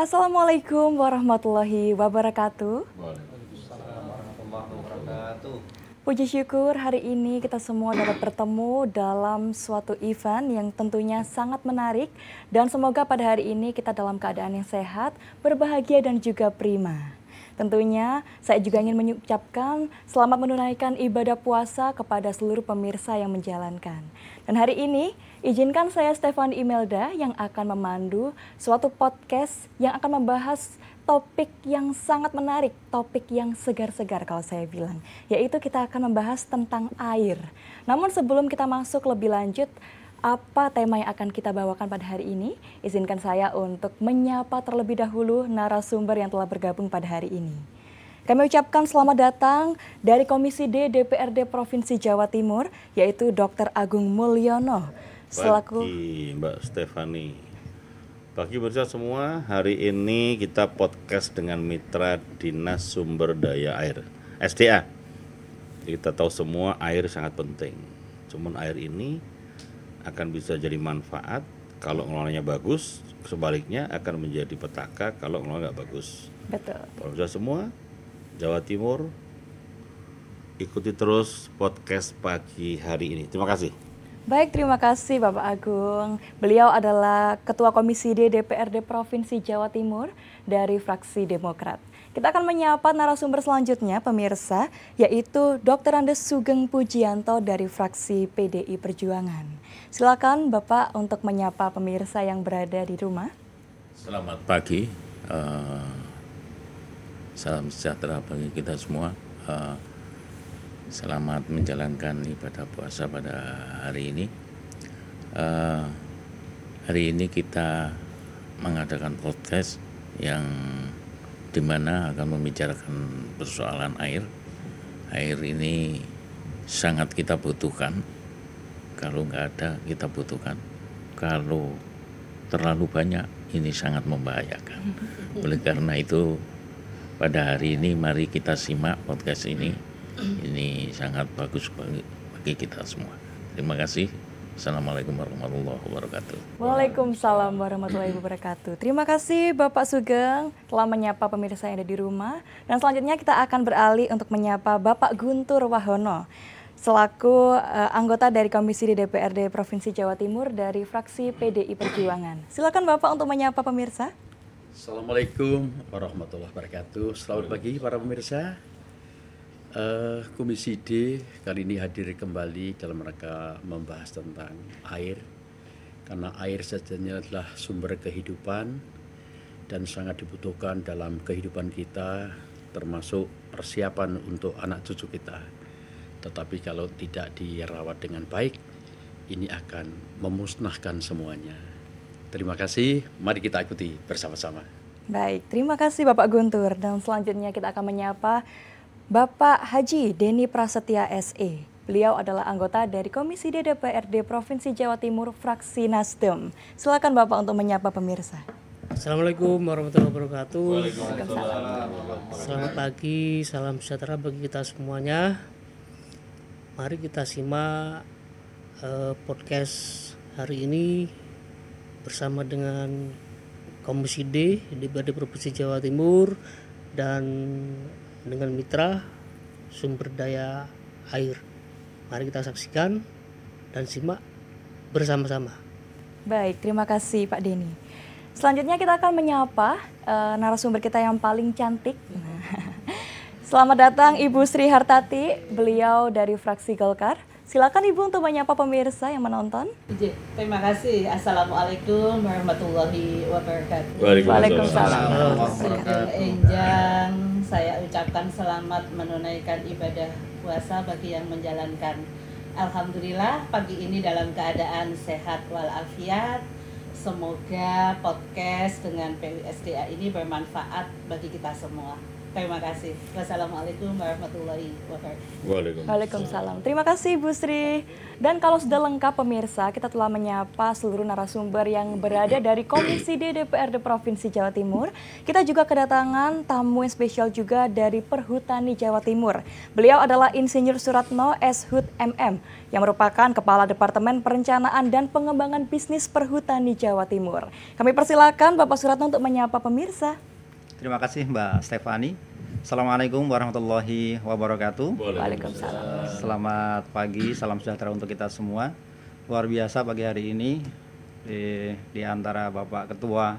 Assalamualaikum warahmatullahi wabarakatuh. Waalaikumsalam warahmatullahi wabarakatuh. Puji syukur hari ini kita semua dapat bertemu dalam suatu event yang tentunya sangat menarik. Dan semoga pada hari ini kita dalam keadaan yang sehat, berbahagia dan juga prima. Tentunya saya juga ingin mengucapkan selamat menunaikan ibadah puasa kepada seluruh pemirsa yang menjalankan. Dan hari ini izinkan saya Stefani Imelda yang akan memandu suatu podcast yang akan membahas topik yang sangat menarik, topik yang segar-segar kalau saya bilang. Yaitu kita akan membahas tentang air. Namun sebelum kita masuk lebih lanjut, apa tema yang akan kita bawakan pada hari ini? Izinkan saya untuk menyapa terlebih dahulu narasumber yang telah bergabung pada hari ini. Kami ucapkan selamat datang dari Komisi D DPRD Provinsi Jawa Timur, yaitu Dr. Agung Mulyono. Pagi Mbak Stefani. Pagi pemirsa semua, hari ini kita podcast dengan mitra Dinas Sumber Daya Air, SDA. Kita tahu semua air sangat penting. Cuman air ini akan bisa jadi manfaat kalau ngelolanya bagus, sebaliknya akan menjadi petaka kalau ngelola nggak bagus. Betul. Pemirsa semua, Jawa Timur, ikuti terus podcast pagi hari ini. Terima kasih. Baik, terima kasih Bapak Agung. Beliau adalah Ketua Komisi D DPRD Provinsi Jawa Timur dari fraksi Demokrat. Kita akan menyapa narasumber selanjutnya, pemirsa, yaitu Dr. Andes Sugeng Pujianto dari fraksi PDI Perjuangan. Silakan Bapak untuk menyapa pemirsa yang berada di rumah. Selamat pagi, salam sejahtera bagi kita semua. Selamat menjalankan ibadah puasa pada hari ini. Hari ini kita mengadakan podcast yang dimana akan membicarakan persoalan air. Air ini sangat kita butuhkan. Kalau nggak ada kita butuhkan. Kalau terlalu banyak ini sangat membahayakan. Oleh karena itu pada hari ini mari kita simak podcast ini. Ini sangat bagus bagi kita semua. Terima kasih. Assalamualaikum warahmatullahi wabarakatuh. Waalaikumsalam warahmatullahi wabarakatuh. Terima kasih Bapak Sugeng telah menyapa pemirsa yang ada di rumah. Dan selanjutnya kita akan beralih untuk menyapa Bapak Guntur Wahono selaku anggota dari Komisi di DPRD Provinsi Jawa Timur dari fraksi PDI Perjuangan. Silakan Bapak untuk menyapa pemirsa. Assalamualaikum warahmatullahi wabarakatuh. Selamat pagi para pemirsa. Komisi D kali ini hadir kembali dalam rangka membahas tentang air, karena air sejatinya adalah sumber kehidupan dan sangat dibutuhkan dalam kehidupan kita, termasuk persiapan untuk anak cucu kita. Tetapi kalau tidak dirawat dengan baik, ini akan memusnahkan semuanya. Terima kasih, mari kita ikuti bersama-sama. Baik, terima kasih Bapak Guntur. Dan selanjutnya kita akan menyapa Bapak Haji Deni Prasetya SE. Beliau adalah anggota dari Komisi D DPRD Provinsi Jawa Timur fraksi Nasdem. Silakan Bapak untuk menyapa pemirsa. Assalamualaikum warahmatullahi wabarakatuh. Waalaikumsalam. Selamat pagi, salam sejahtera bagi kita semuanya. Mari kita simak podcast hari ini bersama dengan Komisi D DPRD Provinsi Jawa Timur dan dengan mitra sumber daya air. Mari kita saksikan dan simak bersama-sama. Baik, terima kasih Pak Deni. Selanjutnya kita akan menyapa narasumber kita yang paling cantik. Selamat datang Ibu Sri Hartati, beliau dari fraksi Golkar. Silakan Ibu untuk menyapa pemirsa yang menonton. Terima kasih. Assalamualaikum warahmatullahi wabarakatuh. Waalaikumsalam. Enjang, saya ucapkan selamat menunaikan ibadah puasa bagi yang menjalankan. Alhamdulillah pagi ini dalam keadaan sehat walafiat. Semoga podcast dengan PUSDA ini bermanfaat bagi kita semua. Terima kasih. Wassalamualaikum warahmatullahi wabarakatuh. Waalaikumsalam. Terima kasih Bu Sri. Dan kalau sudah lengkap pemirsa, kita telah menyapa seluruh narasumber yang berada dari Komisi D DPRD Provinsi Jawa Timur. Kita juga kedatangan tamu yang spesial juga dari Perhutani Jawa Timur. Beliau adalah Insinyur Suratno S.Hud MM yang merupakan Kepala Departemen Perencanaan dan Pengembangan Bisnis Perhutani Jawa Timur. Kami persilakan Bapak Suratno untuk menyapa pemirsa. Terima kasih Mbak Stefani. Assalamualaikum warahmatullahi wabarakatuh. Waalaikumsalam. Selamat pagi, salam sejahtera untuk kita semua. Luar biasa pagi hari ini di antara Bapak Ketua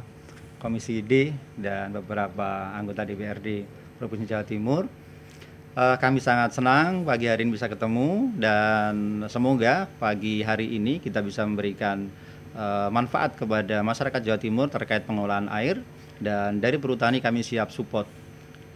Komisi D dan beberapa anggota DPRD Provinsi Jawa Timur. Kami sangat senang pagi hari ini bisa ketemu dan semoga pagi hari ini kita bisa memberikan manfaat kepada masyarakat Jawa Timur terkait pengelolaan air. Dan dari Perhutani kami siap support.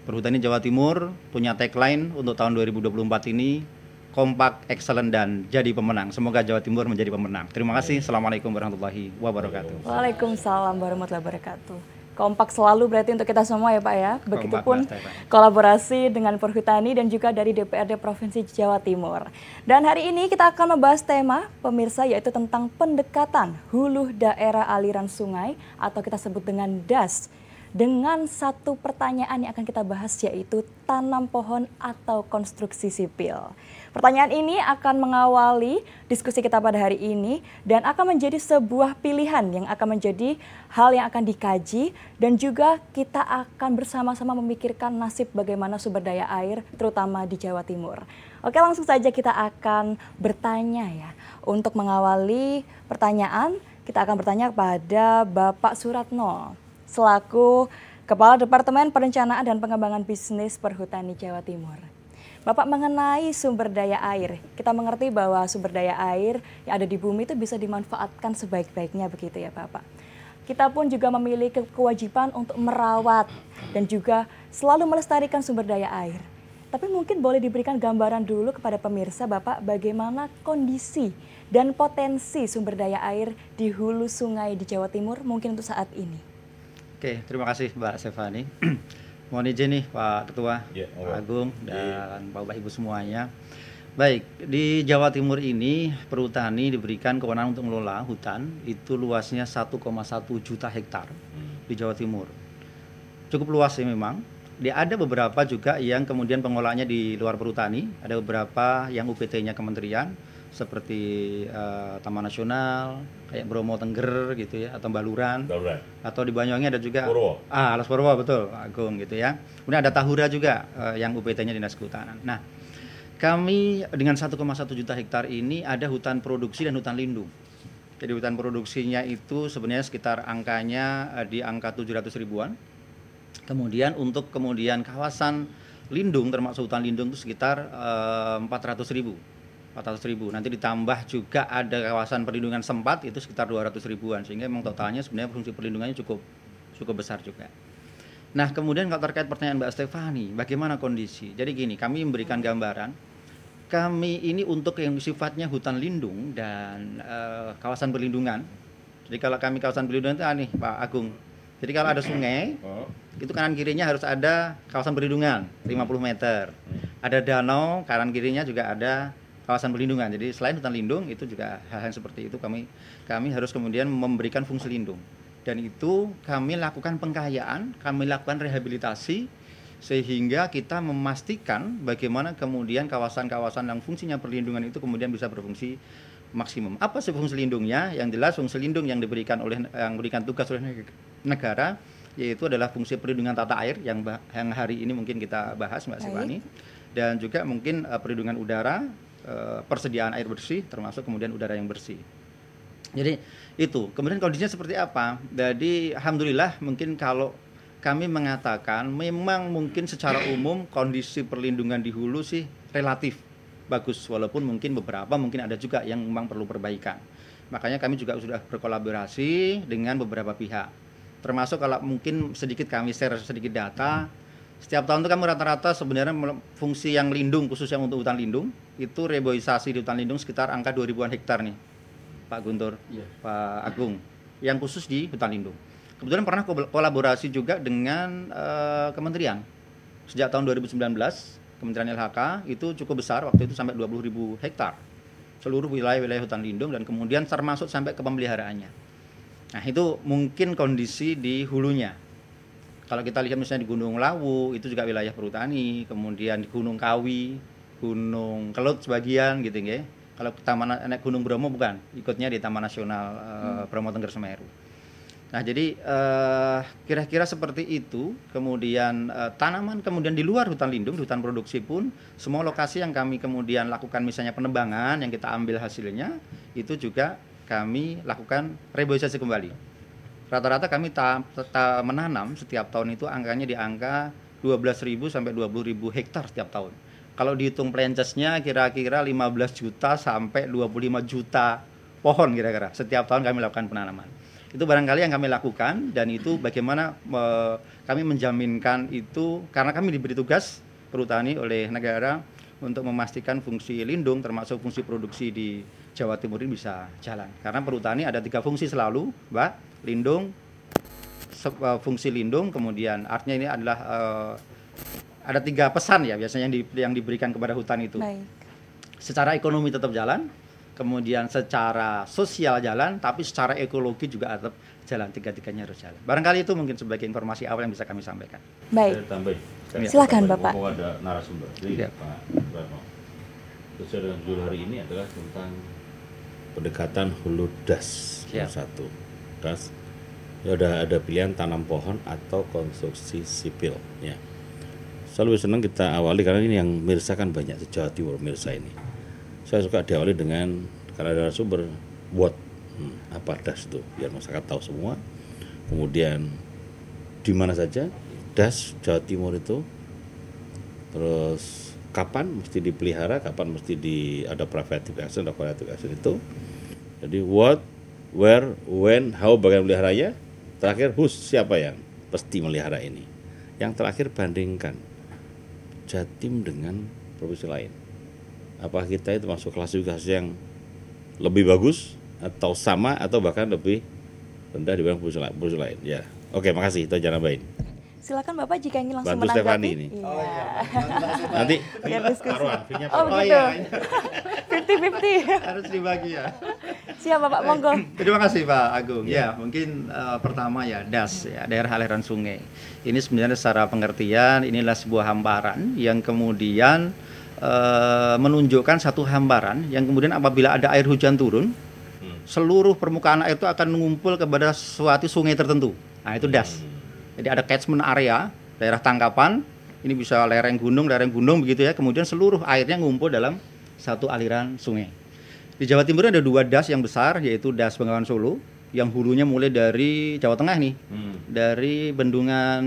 Perhutani Jawa Timur punya tagline untuk tahun 2024 ini, kompak, excellent, dan jadi pemenang. Semoga Jawa Timur menjadi pemenang. Terima kasih. Assalamualaikum warahmatullahi wabarakatuh. Waalaikumsalam warahmatullahi wabarakatuh. Kompak selalu berarti untuk kita semua ya Pak ya. Begitupun Kompak, kolaborasi dengan Perhutani dan juga dari DPRD Provinsi Jawa Timur. Dan hari ini kita akan membahas tema pemirsa yaitu tentang pendekatan hulu daerah aliran sungai atau kita sebut dengan DAS. Dengan satu pertanyaan yang akan kita bahas yaitu tanam pohon atau konstruksi sipil. Pertanyaan ini akan mengawali diskusi kita pada hari ini dan akan menjadi sebuah pilihan yang akan menjadi hal yang akan dikaji dan juga kita akan bersama-sama memikirkan nasib bagaimana sumber daya air terutama di Jawa Timur. Oke, langsung saja kita akan bertanya ya. Untuk mengawali pertanyaan, kita akan bertanya kepada Bapak Suratno selaku Kepala Departemen Perencanaan dan Pengembangan Bisnis Perhutani Jawa Timur. Bapak, mengenai sumber daya air, kita mengerti bahwa sumber daya air yang ada di bumi itu bisa dimanfaatkan sebaik-baiknya begitu ya Bapak. Kita pun juga memiliki kewajiban untuk merawat dan juga selalu melestarikan sumber daya air. Tapi mungkin boleh diberikan gambaran dulu kepada pemirsa Bapak bagaimana kondisi dan potensi sumber daya air di hulu sungai di Jawa Timur mungkin untuk saat ini. Oke, terima kasih Mbak Stefani. Mohon izin nih Pak Ketua, Pak Agung, dan Bapak Ibu semuanya. Baik, di Jawa Timur ini Perhutani diberikan kewenangan untuk mengelola hutan, itu luasnya 1,1 juta hektar di Jawa Timur. Cukup luas sih memang. Ada beberapa juga yang kemudian pengelolaannya di luar Perhutani, ada beberapa yang UPT-nya kementerian, seperti Taman Nasional, kayak Bromo Tengger gitu ya, atau Baluran. Atau di Banyuwangi ada juga Alas Purwo, betul Pak Agung gitu ya. Kemudian ada Tahura juga yang UPT-nya Dinas Kehutanan. Nah, kami dengan 1,1 juta hektar ini ada hutan produksi dan hutan lindung. Jadi hutan produksinya itu sebenarnya sekitar angkanya di angka 700 ribuan. Kemudian untuk kawasan lindung termasuk hutan lindung itu sekitar 400 ribu. Nanti ditambah juga ada kawasan perlindungan sempat itu sekitar 200 ribuan sehingga memang totalnya sebenarnya fungsi perlindungannya cukup besar juga. Nah, kemudian kalau terkait pertanyaan Mbak Stefani, bagaimana kondisi? Jadi gini, kami memberikan gambaran. Kami ini untuk yang sifatnya hutan lindung dan kawasan perlindungan. Jadi kalau kami kawasan perlindungan itu nih Pak Agung. Jadi kalau ada sungai, itu kanan kirinya harus ada kawasan perlindungan 50 meter. Ada danau, kanan kirinya juga ada kawasan perlindungan. Jadi selain hutan lindung itu juga hal-hal seperti itu kami harus kemudian memberikan fungsi lindung. Dan itu kami lakukan pengkayaan, kami lakukan rehabilitasi sehingga kita memastikan bagaimana kemudian kawasan-kawasan yang fungsinya perlindungan itu kemudian bisa berfungsi maksimum. Apa sih fungsi lindungnya? Yang jelas fungsi lindung yang diberikan tugas oleh negara yaitu adalah fungsi perlindungan tata air yang hari ini mungkin kita bahas Mbak Stefani, dan juga mungkin perlindungan udara, persediaan air bersih termasuk kemudian udara yang bersih. Jadi itu. Kemudian kondisinya seperti apa? Jadi alhamdulillah mungkin kalau kami mengatakan memang mungkin secara umum kondisi perlindungan di hulu sih relatif bagus, walaupun mungkin mungkin ada juga yang memang perlu perbaikan. Makanya kami juga sudah berkolaborasi dengan beberapa pihak. Termasuk kalau mungkin sedikit kami share sedikit data, setiap tahun itu kami rata-rata sebenarnya fungsi yang lindung khusus yang untuk hutan lindung itu reboisasi di hutan lindung sekitar angka 2000-an hektar nih Pak Guntur, Pak Agung, yang khusus di hutan lindung. Kebetulan pernah kolaborasi juga dengan kementerian sejak tahun 2019 Kementerian LHK itu cukup besar, waktu itu sampai 20.000 hektar seluruh wilayah-wilayah hutan lindung, dan kemudian termasuk sampai ke pemeliharaannya. Nah itu mungkin kondisi di hulunya. Kalau kita lihat misalnya di Gunung Lawu itu juga wilayah perhutani, kemudian di Gunung Kawi, Gunung Kelut sebagian gitu ya. Kalau Gunung Bromo bukan, ikutnya di Taman Nasional Bromo Tengger Semeru. Nah jadi kira-kira seperti itu. Kemudian tanaman kemudian di luar hutan lindung, di hutan produksi pun semua lokasi yang kami kemudian lakukan misalnya penebangan yang kita ambil hasilnya itu juga kami lakukan reboisasi kembali. Rata-rata kami menanam setiap tahun itu angkanya di angka 12.000 sampai 20.000 hektar setiap tahun. Kalau dihitung plancesnya kira-kira 15 juta sampai 25 juta pohon kira-kira setiap tahun kami lakukan penanaman. Itu barangkali yang kami lakukan, dan itu bagaimana kami menjaminkan itu karena kami diberi tugas perhutani oleh negara untuk memastikan fungsi lindung termasuk fungsi produksi di Jawa Timur ini bisa jalan. Karena perhutani ada 3 fungsi selalu, Mbak, lindung, fungsi lindung, kemudian artinya ini adalah ada 3 pesan ya biasanya yang diberikan kepada hutan itu. Baik. Secara ekonomi tetap jalan, kemudian secara sosial jalan, tapi secara ekologi juga tetap jalan, 3-tiganya harus jalan. Barangkali itu mungkin sebagai informasi awal yang bisa kami sampaikan. Baik. Saya tambahin. Silakan Bapak. Mau ada narasumber. Jadi Ya. Pak Brano, sesuai dengan judul hari ini adalah tentang pendekatan hulu das. Ya. Satu das. Ya ada pilihan tanam pohon atau konstruksi sipil. Ya. Selalu senang kita awali karena ini yang mirsa kan banyak Jawa Timur mirsa ini. Saya suka diawali dengan karena ada sumber what apa das itu biar masyarakat tahu semua. Kemudian di mana saja das Jawa Timur itu, terus kapan mesti dipelihara, kapan mesti ada preventive action, ada corrective action itu. Jadi what, where, when, how bagaimana meliharanya. Terakhir who's, siapa yang pasti melihara ini. Yang terakhir bandingkan Jatim dengan provinsi lain. Apakah kita itu masuk klasifikasi yang lebih bagus atau sama atau bahkan lebih rendah dibanding provinsi lain? Ya, oke, makasih. Itu aja nambahin. Silakan Bapak jika ingin langsung Bantu menanggapi. Stefani ini. Iya. Oh iya. Nanti Biar diskusi. taruhan, fee-nya Oh taruhan. begitu. iya. 50-50. Harus dibagi ya. Siap Bapak, monggo. Terima kasih Pak Agung. Ya, mungkin pertama ya DAS ya, daerah aliran sungai. Ini sebenarnya secara pengertian inilah sebuah hamparan yang kemudian menunjukkan satu hamparan yang kemudian apabila ada air hujan turun, seluruh permukaan air itu akan mengumpul kepada suatu sungai tertentu. Nah, itu DAS. Jadi ada catchment area, daerah tangkapan. Ini bisa lereng gunung begitu ya. Kemudian seluruh airnya ngumpul dalam satu aliran sungai. Di Jawa Timur ada 2 DAS yang besar, yaitu DAS Bengawan Solo yang hulunya mulai dari Jawa Tengah nih, dari bendungan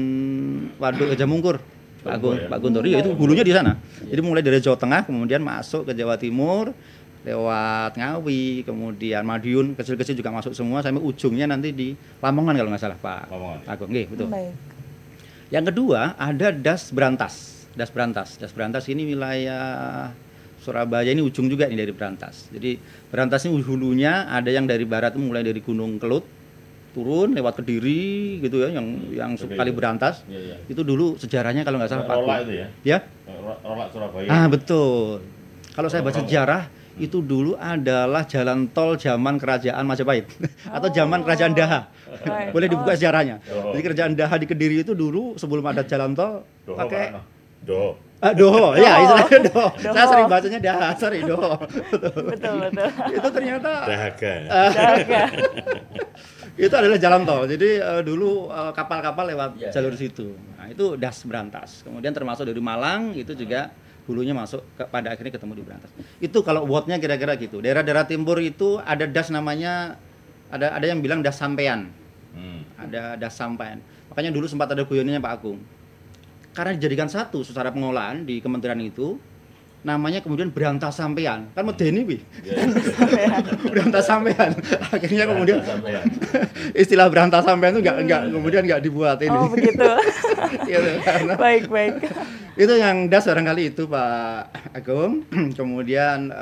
Waduk Gajah Mungkur, Pak Agung, Pak Guntur, itu hulunya di sana. Jadi mulai dari Jawa Tengah kemudian masuk ke Jawa Timur lewat Ngawi, kemudian Madiun, kecil-kecil juga masuk semua sampai ujungnya nanti di Lamongan kalau nggak salah Pak Agung. Nggih, betul. Baik. Yang kedua ada DAS Berantas. DAS Berantas ini wilayah Surabaya, ini ujung juga nih dari Berantas. Jadi Berantas ini hulunya ada yang dari barat mulai dari Gunung Kelut turun lewat Kediri gitu ya, yang kali Berantas. Ya. Itu dulu sejarahnya kalau nggak salah Pak. Rolak itu ya? Ya? Rolak Surabaya. Ah, betul. Kalau saya baca sejarah itu dulu adalah jalan tol zaman kerajaan Majapahit atau zaman kerajaan Daha. Baik. Boleh dibuka sejarahnya. Oh. Jadi kerajaan Daha di Kediri itu dulu sebelum ada jalan tol pakai Doho, ya istilahnya Doho. Saya sering bacanya Daha, sorry Doho. Betul. Itu ternyata Dahaga. itu adalah jalan tol. Jadi dulu kapal-kapal lewat jalur situ. Nah, itu DAS Berantas. Kemudian termasuk dari Malang itu juga hulunya masuk pada akhirnya ketemu di Berantas. Itu kalau wordnya kira-kira gitu. Daerah-daerah timur itu ada DAS namanya, ada yang bilang DAS Sampean. Ada DAS Sampean. Makanya dulu sempat ada guyonannya Pak Agung. Karena dijadikan satu secara pengolahan di kementerian itu, namanya kemudian Berantas Sampean. Kan medeni wih. Berantas Sampean. Akhirnya kemudian istilah Berantas Sampean itu enggak dibuat ini. Oh begitu. Gitu, karena Baik. itu yang DAS barangkali itu Pak Agung. Kemudian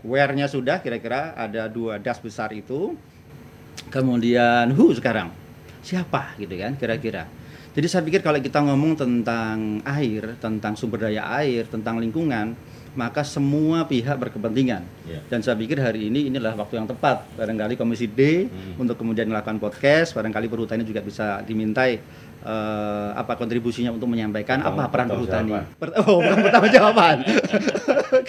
where-nya sudah kira-kira ada 2 DAS besar itu. Kemudian sekarang siapa gitu kan kira-kira. Jadi saya pikir kalau kita ngomong tentang air, tentang sumber daya air, tentang lingkungan, maka semua pihak berkepentingan. Dan saya pikir hari ini inilah waktu yang tepat. Barangkali Komisi D untuk kemudian melakukan podcast, barangkali Perhutani juga bisa dimintai apa kontribusinya untuk menyampaikan apa peran Perhutani. Bukan pertanggungjawaban.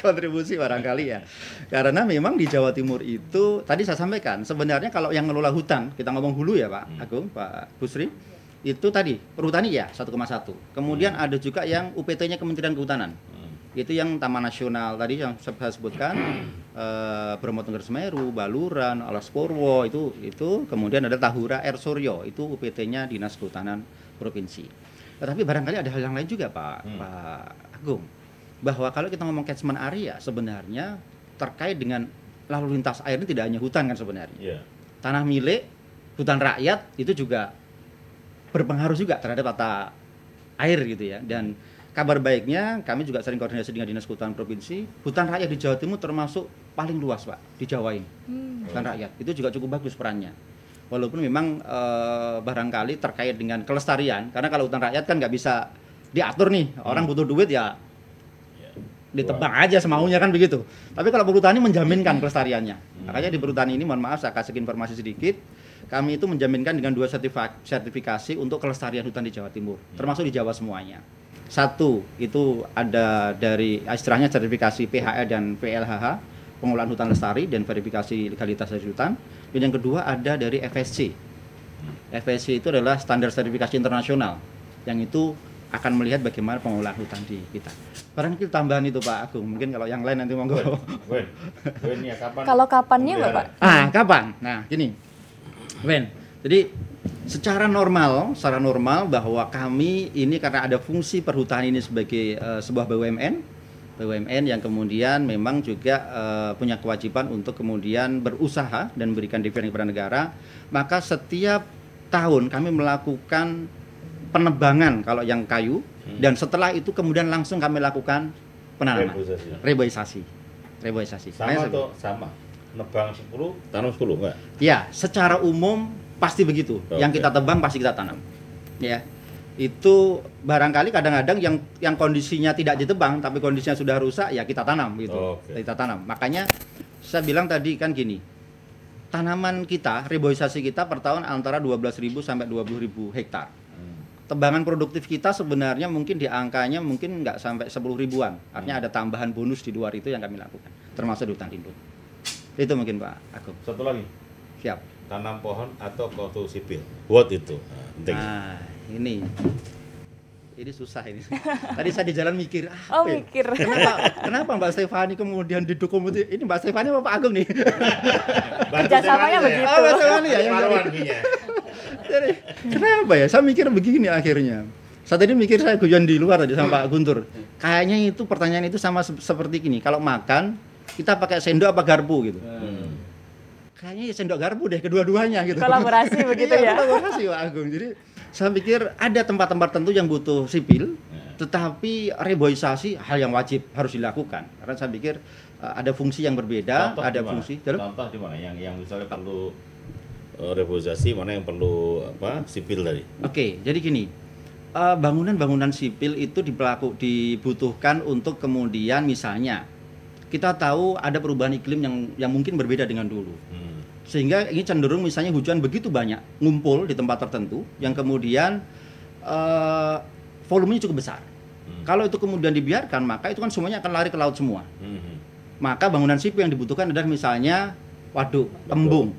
Kontribusi barangkali ya. Karena memang di Jawa Timur itu tadi saya sampaikan, sebenarnya kalau yang ngelola hutan, kita ngomong hulu ya Pak Agung, Pak Busri, itu tadi Perhutani ya 1,1. Kemudian ada juga yang UPT-nya Kementerian Kehutanan. Itu yang Taman Nasional tadi yang saya sebutkan, Bromo Tengger Semeru, Baluran, Alas Purwo itu kemudian ada Tahura Air Suryo, itu UPT-nya Dinas Kehutanan Provinsi. Tetapi barangkali ada hal yang lain juga Pak Agung, bahwa kalau kita ngomong catchment area sebenarnya terkait dengan lalu lintas air ini tidak hanya hutan kan sebenarnya. Tanah milik, hutan rakyat itu juga berpengaruh juga terhadap tata air gitu ya. Dan kabar baiknya, kami juga sering koordinasi dengan Dinas Kehutanan Provinsi. Hutan rakyat di Jawa Timur termasuk paling luas, Pak, di Jawa ini. Hutan rakyat itu juga cukup bagus perannya. Walaupun memang barangkali terkait dengan kelestarian, karena kalau hutan rakyat kan nggak bisa diatur nih. Orang butuh duit ya ditebang aja semaunya kan begitu. Tapi kalau Perhutani menjaminkan kelestariannya. Makanya di Perhutani ini, mohon maaf saya kasih informasi sedikit. Kami itu menjaminkan dengan 2 sertifikasi untuk kelestarian hutan di Jawa Timur, termasuk di Jawa semuanya. 1 itu ada dari istilahnya sertifikasi PHL dan PLHH, pengolahan hutan lestari dan verifikasi legalitas dari hutan. Dan yang kedua ada dari FSC. FSC itu adalah standar sertifikasi internasional yang itu akan melihat bagaimana pengolahan hutan di kita. Barangkali tambahan itu Pak Agung, mungkin kalau yang lain nanti monggo. Ya, kapan? Kalau kapannya Bapak? Kapan? Nah, gini. Jadi secara normal bahwa kami ini karena ada fungsi perhutani ini sebagai sebuah BUMN yang kemudian memang juga punya kewajiban untuk kemudian berusaha dan memberikan dividen kepada negara, maka setiap tahun kami melakukan penebangan kalau yang kayu dan setelah itu kemudian langsung kami lakukan penanaman reboisasi. Sama nebang 10 tanam 10 enggak? Ya, secara umum pasti begitu. Yang kita tebang pasti kita tanam. Ya. Itu barangkali kadang-kadang yang kondisinya tidak ditebang tapi kondisinya sudah rusak ya kita tanam gitu. Kita tanam. Makanya saya bilang tadi kan gini. Tanaman kita, reboisasi kita per tahun antara 12.000 sampai 20.000 hektar. Tebangan produktif kita sebenarnya mungkin di angkanya mungkin nggak sampai 10 ribuan. Artinya ada tambahan bonus di luar itu yang kami lakukan, termasuk di hutan lindung. Itu mungkin Pak Agung. Satu lagi. Siap. Tanam pohon atau konstruksi sipil. What itu? Penting. Ini susah ini. Tadi saya di jalan mikir. Mikir. Kenapa Mbak Stefani kemudian didukung itu? Ini Mbak Stefani apa Pak Agung nih? Kerjasamanya begitu. Mbak Stefani ya. Jadi, kenapa ya? Saya mikir begini akhirnya. Saya tadi mikir saya guyon di luar tadi sama Pak Guntur. Kayaknya itu pertanyaan itu sama seperti gini. Kalau makan kita pakai sendok apa garpu gitu. Kayaknya ya sendok garpu deh kedua-duanya gitu. Kolaborasi begitu ya. Kolaborasi Pak Agung. Jadi saya pikir ada tempat-tempat tertentu yang butuh sipil, tetapi reboisasi hal yang wajib harus dilakukan. Karena saya pikir ada fungsi yang berbeda, fungsi. Contoh di mana yang misalnya perlu reboisasi, mana yang perlu sipil tadi? Oke, jadi gini. Bangunan-bangunan sipil itu dibutuhkan untuk kemudian misalnya kita tahu ada perubahan iklim yang mungkin berbeda dengan dulu. Sehingga ini cenderung misalnya hujan begitu banyak ngumpul di tempat tertentu yang kemudian volumenya cukup besar. Kalau itu kemudian dibiarkan maka itu kan semuanya akan lari ke laut semua. Maka bangunan sipil yang dibutuhkan adalah misalnya waduk, embung.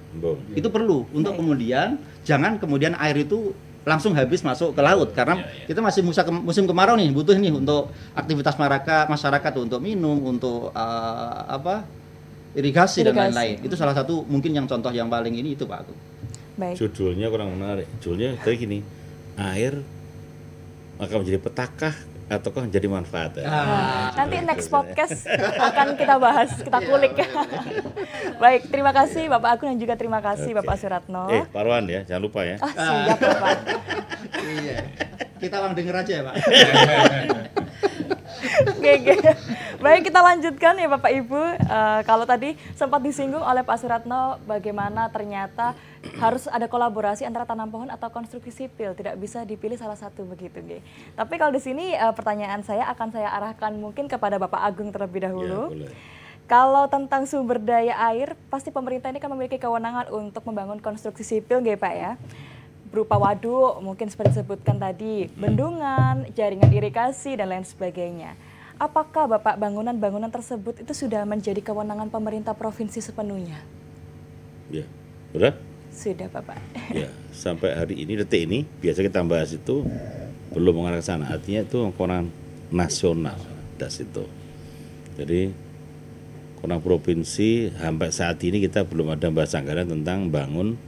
Itu perlu untuk kemudian jangan kemudian air itu langsung habis masuk ke laut karena kita masih musim kemarau nih, butuh nih untuk aktivitas masyarakat untuk minum, untuk irigasi dan lain-lain. Itu salah satu mungkin yang contoh yang paling ini itu Pak Agung. Baik. Judulnya kurang menarik. Judulnya kayak gini. Air akan menjadi petaka ataukah menjadi manfaat? Nanti next podcast akan kita bahas, kita kulik. Baik, terima kasih Bapak Agung dan juga terima kasih Bapak Suratno. Pak Rohan ya, jangan lupa ya. Siap Bapak. Iya. Kita denger aja ya Pak. Oke. Baik, kita lanjutkan ya Bapak Ibu. Kalau tadi sempat disinggung oleh Pak Suratno bagaimana ternyata harus ada kolaborasi antara tanam pohon atau konstruksi sipil, tidak bisa dipilih salah satu begitu, nggih. Tapi kalau di sini pertanyaan saya akan saya arahkan mungkin kepada Bapak Agung terlebih dahulu. Ya, boleh. Kalau tentang sumber daya air, pasti pemerintah ini kan memiliki kewenangan untuk membangun konstruksi sipil, nggih Pak ya. Berupa waduk, mungkin seperti disebutkan tadi, bendungan, jaringan irigasi, dan lain sebagainya. Apakah Bapak bangunan-bangunan tersebut itu sudah menjadi kewenangan pemerintah provinsi sepenuhnya? Ya, sudah? Sudah Bapak. Ya, sampai hari ini, detik ini, biasa kita bahas itu belum mengarah ke sana. Artinya itu kewenangan nasional, das itu. Jadi, kewenangan provinsi, sampai saat ini kita belum ada bahas anggaran tentang bangun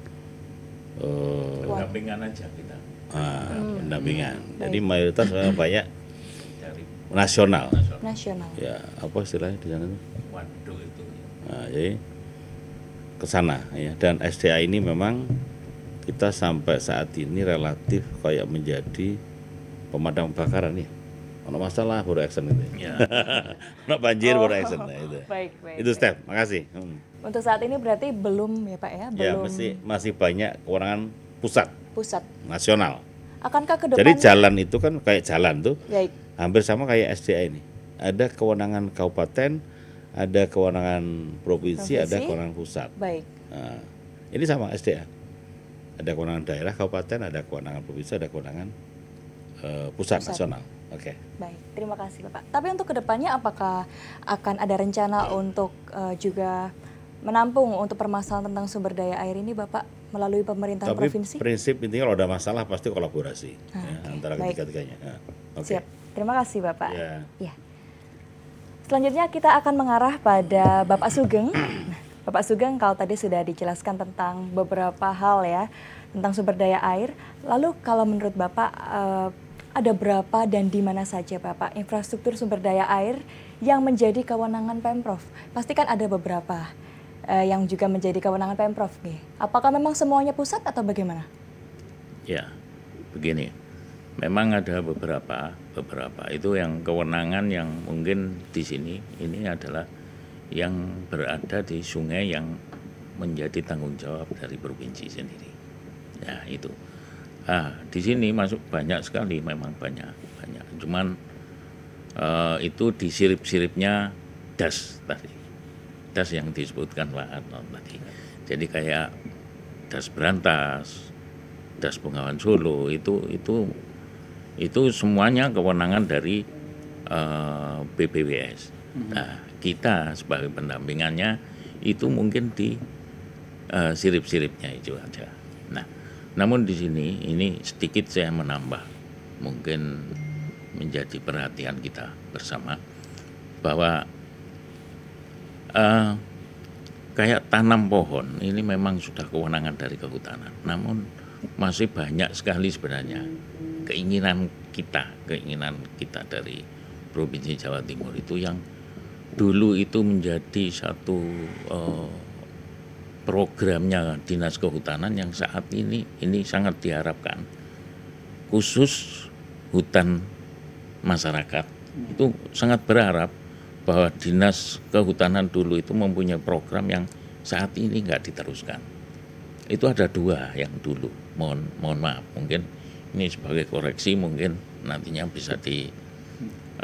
pendampingan aja kita. Pendampingan. Jadi mayoritas banyak nasional. Nasional. Ya, apa istilahnya di sana itu? Waduh itu. Nah, jadi ke sana ya. Dan SDA ini memang kita sampai saat ini relatif kayak menjadi pemadam kebakaran ya. Kalau masalah baru action itu. Ya. Kalau banjir baru action. Nah, itu. Baik. Itu step. Makasih. Untuk saat ini berarti belum ya Pak ya? Belum. Ya, masih banyak kewenangan pusat nasional. Akankah ke depan? Jadi jalan itu kan kayak jalan tuh. Baik. Hampir sama kayak SDA ini. Ada kewenangan kabupaten, ada kewenangan provinsi, ada kewenangan pusat. Baik. Nah, ini sama SDA. Ada kewenangan daerah, kabupaten, ada kewenangan provinsi, ada kewenangan pusat nasional. Oke. Baik, terima kasih Bapak. Tapi untuk kedepannya apakah akan ada rencana untuk juga menampung untuk permasalahan tentang sumber daya air ini Bapak melalui pemerintahan provinsi? Prinsip intinya kalau ada masalah pasti kolaborasi antara ketiga-tiganya. Siap, terima kasih Bapak. Ya. Selanjutnya kita akan mengarah pada Bapak Sugeng. Bapak Sugeng, kalau tadi sudah dijelaskan tentang beberapa hal ya, tentang sumber daya air. Lalu kalau menurut Bapak ada berapa dan di mana saja Bapak infrastruktur sumber daya air yang menjadi kewenangan Pemprov? Pasti kan ada beberapa yang juga menjadi kewenangan Pemprov nih. Apakah memang semuanya pusat atau bagaimana? Ya, begini. Memang ada beberapa itu yang kewenangan yang mungkin di sini ini adalah yang berada di sungai yang menjadi tanggung jawab dari provinsi sendiri. Ya, itu. Di sini masuk banyak sekali, memang banyak. Cuman itu di sirip-siripnya das tadi. Das yang disebutkan Pak Arno tadi. Jadi kayak das Berantas, das Bengawan Solo itu semuanya kewenangan dari BPWS. Nah, kita sebagai pendampingannya itu mungkin di sirip-siripnya itu aja. Nah, namun di sini ini sedikit saya menambah, mungkin menjadi perhatian kita bersama bahwa kayak tanam pohon ini memang sudah kewenangan dari kehutanan. Namun masih banyak sekali sebenarnya keinginan kita dari Provinsi Jawa Timur itu yang dulu itu menjadi satu programnya Dinas Kehutanan yang saat ini sangat diharapkan, khusus hutan masyarakat itu sangat berharap bahwa Dinas Kehutanan dulu itu mempunyai program yang saat ini nggak diteruskan. Itu ada dua yang dulu, mohon maaf, mungkin ini sebagai koreksi mungkin nantinya bisa dilanjutkan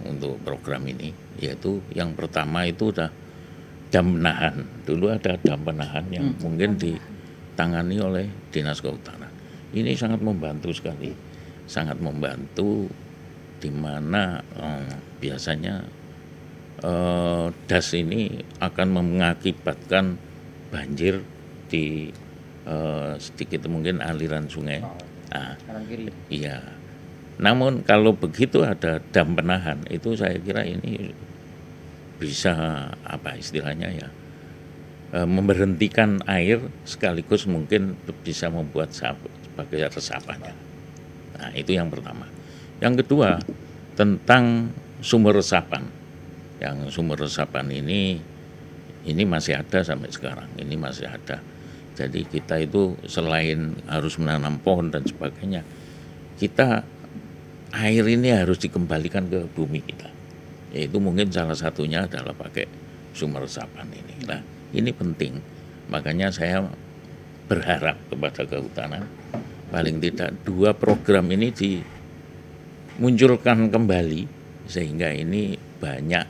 untuk program ini, yaitu yang pertama itu udah dam penahan. Dulu ada dam penahan yang mungkin ditangani oleh Dinas Kehutanan. Ini sangat membantu sekali, sangat membantu di mana biasanya das ini akan mengakibatkan banjir di sedikit mungkin aliran sungai. Iya. Namun kalau begitu ada dam penahan itu saya kira ini bisa apa istilahnya ya, memberhentikan air sekaligus mungkin bisa membuat sebagai resapannya. Nah, itu yang pertama. Yang kedua tentang sumber resapan. Yang sumber resapan ini masih ada sampai sekarang. Ini masih ada. Jadi kita itu selain harus menanam pohon dan sebagainya, kita air ini harus dikembalikan ke bumi kita. Yaitu mungkin salah satunya adalah pakai sumber resapan ini. Nah, ini penting. Makanya saya berharap kepada kehutanan paling tidak 2 program ini dimunculkan kembali, sehingga ini banyak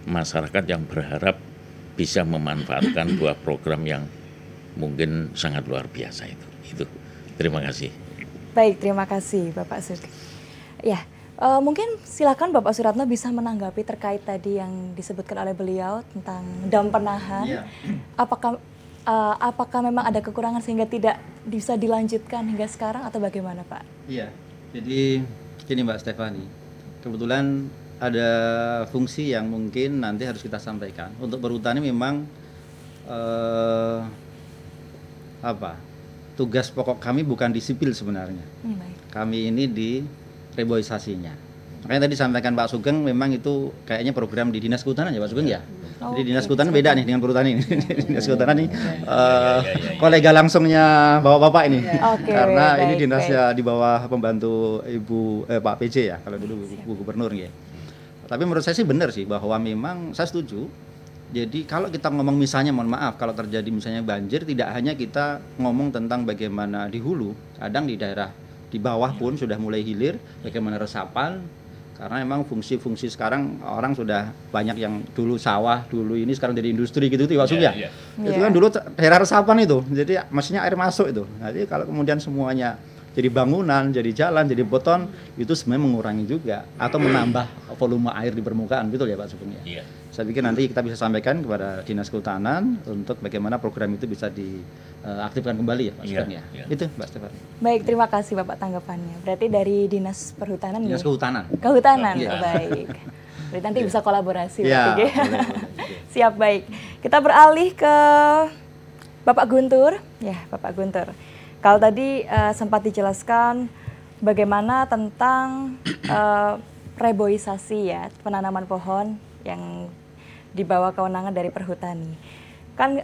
masyarakat yang berharap bisa memanfaatkan 2 program yang mungkin sangat luar biasa itu. Terima kasih. Baik, terima kasih Bapak Sugeng. Ya, mungkin silakan Bapak Suratno bisa menanggapi terkait tadi yang disebutkan oleh beliau tentang dam penahan. Iya. Apakah memang ada kekurangan sehingga tidak bisa dilanjutkan hingga sekarang atau bagaimana, Pak? Iya, jadi gini Mbak Stefani, kebetulan ada fungsi yang mungkin nanti harus kita sampaikan. Untuk perhutani memang tugas pokok kami bukan di sipil sebenarnya. Baik. Kami ini di reboisasinya. Makanya tadi sampaikan Pak Sugeng, memang itu kayaknya program di Dinas Kehutanan ya Pak Sugeng ya. Jadi Dinas Kehutanan beda nih dengan perhutani. Dinas Kehutanan nih kolega langsungnya bapak-bapak ini. Karena ini dinasnya di bawah pembantu Pak PJ ya, kalau dulu Bu Gubernur ya. Tapi menurut saya sih benar sih, bahwa memang saya setuju. Jadi kalau kita ngomong misalnya, mohon maaf, kalau terjadi misalnya banjir, tidak hanya kita ngomong tentang bagaimana di hulu, kadang di daerah di bawah pun sudah mulai hilir, bagaimana resapan, karena memang fungsi-fungsi sekarang orang sudah banyak yang dulu sawah, dulu ini sekarang jadi industri gitu Pak Sugeng ya. Itu kan dulu daerah resapan itu, jadi maksudnya air masuk itu. Jadi kalau kemudian semuanya jadi bangunan, jadi jalan, jadi beton, itu sebenarnya mengurangi juga atau menambah volume air di permukaan, betul ya Pak Sugeng ya? Iya. Saya pikir nanti kita bisa sampaikan kepada Dinas Kehutanan untuk bagaimana program itu bisa diaktifkan kembali ya Pak Sugeng ya. Itu Mbak Stefan. Baik, terima kasih Bapak tanggapannya. Berarti dari Dinas Perhutanan Dinas ya? Kehutanan. Kehutanan, baik. Berarti nanti bisa kolaborasi. Ya, berarti, boleh. Siap, baik. Kita beralih ke Bapak Guntur. Ya, Bapak Guntur. Kalau tadi sempat dijelaskan bagaimana tentang reboisasi ya, penanaman pohon yang di bawah kewenangan dari Perhutani. Kan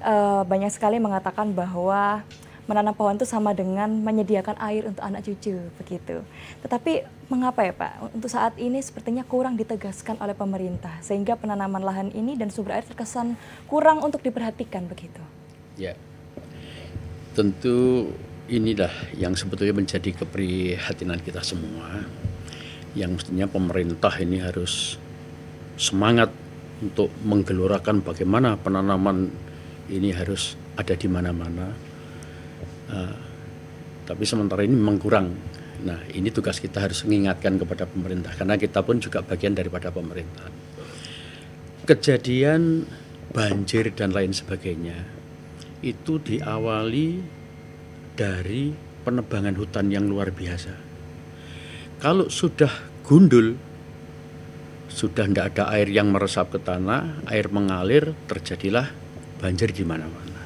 banyak sekali mengatakan bahwa menanam pohon itu sama dengan menyediakan air untuk anak cucu, begitu. Tetapi mengapa ya Pak, untuk saat ini sepertinya kurang ditegaskan oleh pemerintah, sehingga penanaman lahan ini dan sumber air terkesan kurang untuk diperhatikan, begitu? Ya, tentu inilah yang sebetulnya menjadi keprihatinan kita semua, yang mestinya pemerintah ini harus semangat untuk menggelorakan bagaimana penanaman ini harus ada di mana-mana. Tapi sementara ini memang kurang. Nah, ini tugas kita harus mengingatkan kepada pemerintah, karena kita pun juga bagian daripada pemerintah. Kejadian banjir dan lain sebagainya itu diawali dari penebangan hutan yang luar biasa. Kalau sudah gundul, sudah tidak ada air yang meresap ke tanah, air mengalir, terjadilah banjir di mana-mana.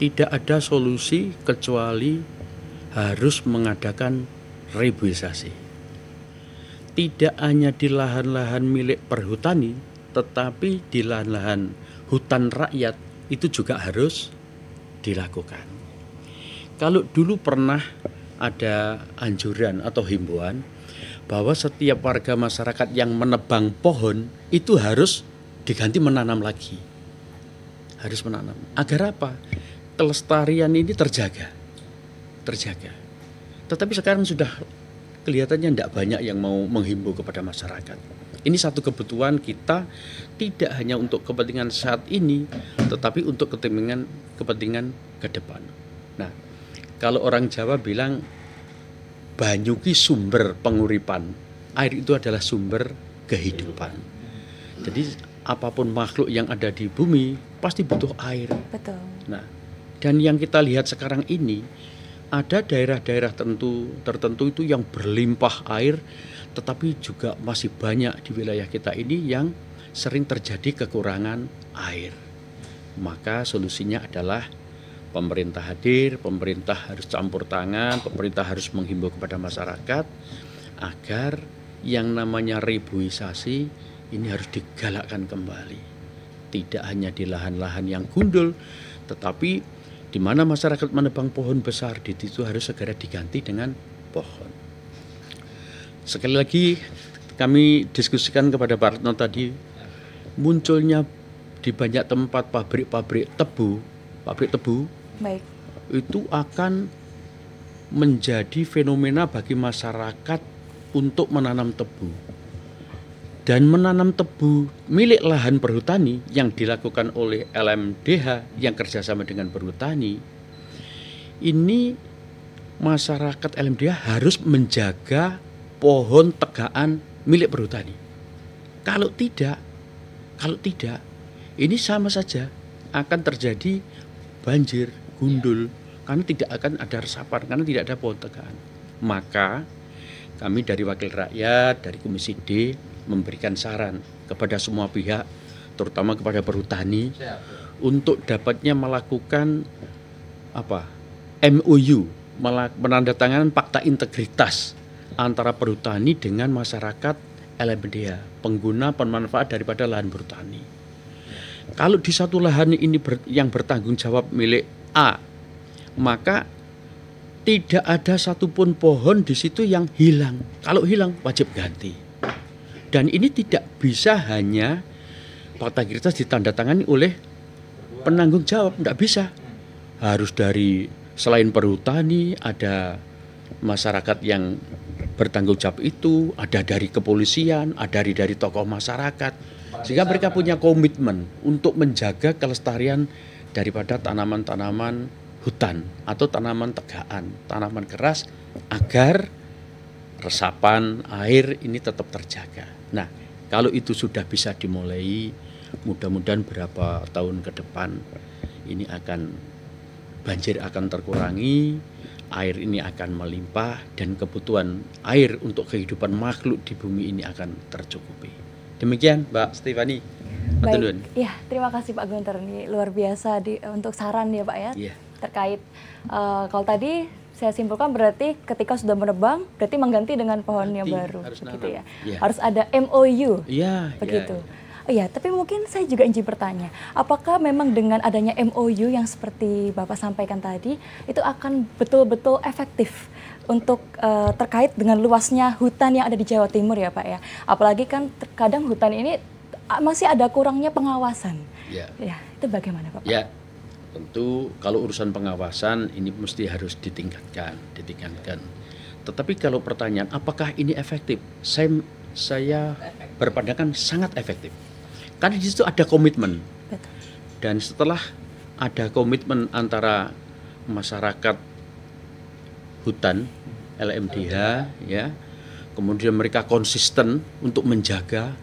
Tidak ada solusi kecuali harus mengadakan reboisasi. Tidak hanya di lahan-lahan milik perhutani, tetapi di lahan-lahan hutan rakyat itu juga harus dilakukan. Kalau dulu pernah ada anjuran atau himbauan bahwa setiap warga masyarakat yang menebang pohon itu harus diganti menanam lagi. Harus menanam. Agar apa? Kelestarian ini terjaga. Tetapi sekarang sudah kelihatannya tidak banyak yang mau menghimbau kepada masyarakat. Ini satu kebutuhan kita, tidak hanya untuk kepentingan saat ini, tetapi untuk kepentingan ke depan. Nah, kalau orang Jawa bilang banyu ki sumber penguripan, air itu adalah sumber kehidupan. Jadi apapun makhluk yang ada di bumi pasti butuh air. Betul. Nah, dan yang kita lihat sekarang ini, ada daerah-daerah tertentu itu yang berlimpah air, tetapi juga masih banyak di wilayah kita ini yang sering terjadi kekurangan air. Maka solusinya adalah pemerintah hadir, pemerintah harus campur tangan, pemerintah harus menghimbau kepada masyarakat agar yang namanya reboisasi ini harus digalakkan kembali. Tidak hanya di lahan-lahan yang gundul, tetapi di mana masyarakat menebang pohon besar, di situ harus segera diganti dengan pohon. Sekali lagi, kami diskusikan kepada Pak Retno tadi, munculnya di banyak tempat pabrik tebu, Baik. itu akan menjadi fenomena bagi masyarakat untuk menanam tebu. Dan menanam tebu milik lahan perhutani yang dilakukan oleh LMDH yang kerjasama dengan perhutani, ini masyarakat LMDH harus menjaga pohon tegaan milik perhutani. Kalau tidak, ini sama saja akan terjadi banjir, gundul, karena tidak akan ada resapan, karena tidak ada pohon tegaan. Maka kami dari Wakil Rakyat, dari Komisi D memberikan saran kepada semua pihak, terutama kepada perhutani, untuk dapatnya melakukan MOU, menandatangani fakta integritas antara perhutani dengan masyarakat LMDH, pengguna pemanfaat daripada lahan perhutani. Kalau di satu lahan ini yang bertanggung jawab milik A, maka tidak ada satupun pohon di situ yang hilang. Kalau hilang wajib ganti. Dan ini tidak bisa hanya fakta integritas ditandatangani oleh penanggung jawab, tidak bisa. Harus dari selain perhutani ada masyarakat yang bertanggung jawab itu, ada dari kepolisian, ada dari tokoh masyarakat, sehingga mereka punya komitmen untuk menjaga kelestarian daripada tanaman-tanaman hutan atau tanaman tegaan, tanaman keras, agar resapan air ini tetap terjaga. Nah, kalau itu sudah bisa dimulai, mudah-mudahan berapa tahun ke depan ini banjir akan terkurangi, air ini akan melimpah, dan kebutuhan air untuk kehidupan makhluk di bumi ini akan tercukupi. Demikian Mbak Stefani. Baik, ya terima kasih Pak Guntur, ini luar biasa untuk saran ya Pak ya, terkait kalau tadi saya simpulkan berarti ketika sudah menebang berarti mengganti dengan pohon yang baru, begitu ya. Harus ada MOU, begitu. Iya, tapi mungkin saya juga ingin bertanya, apakah memang dengan adanya MOU yang seperti Bapak sampaikan tadi, itu akan betul-betul efektif untuk terkait dengan luasnya hutan yang ada di Jawa Timur ya Pak ya? Apalagi kan terkadang hutan ini masih ada kurangnya pengawasan. Ya, itu bagaimana Pak? Ya, tentu kalau urusan pengawasan ini mesti harus ditingkatkan. Tetapi kalau pertanyaan, apakah ini efektif? Saya berpandangan sangat efektif. Karena di situ ada komitmen. Betul. Dan setelah ada komitmen antara masyarakat hutan, LMDH, ya, kemudian mereka konsisten untuk menjaga,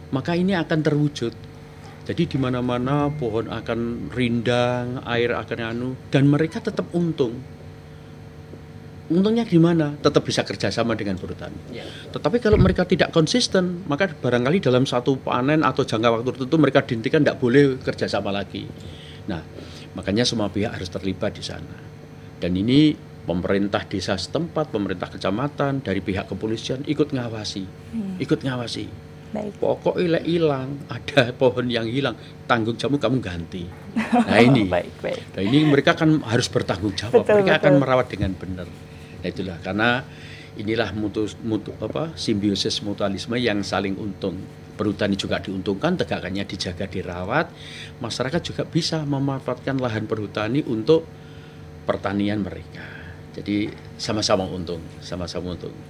maka ini akan terwujud. Jadi di mana-mana pohon akan rindang, air akan dan mereka tetap untung. Untungnya gimana? Tetap bisa kerjasama dengan perhutani. Tetapi kalau mereka tidak konsisten, maka barangkali dalam satu panen atau jangka waktu tertentu mereka dihentikan, tidak boleh kerjasama lagi. Nah, makanya semua pihak harus terlibat di sana. Dan ini pemerintah desa setempat, pemerintah kecamatan, dari pihak kepolisian ikut ngawasi. Baik. Pokoknya hilang, ada pohon yang hilang, tanggung jawab kamu ganti. Nah ini, Nah, ini mereka kan harus bertanggung jawab. Mereka akan merawat dengan benar. Nah itulah, karena inilah simbiosis mutualisme yang saling untung. Perhutani juga diuntungkan, tegakannya dijaga, dirawat. Masyarakat juga bisa memanfaatkan lahan perhutani untuk pertanian mereka. Jadi sama-sama untung.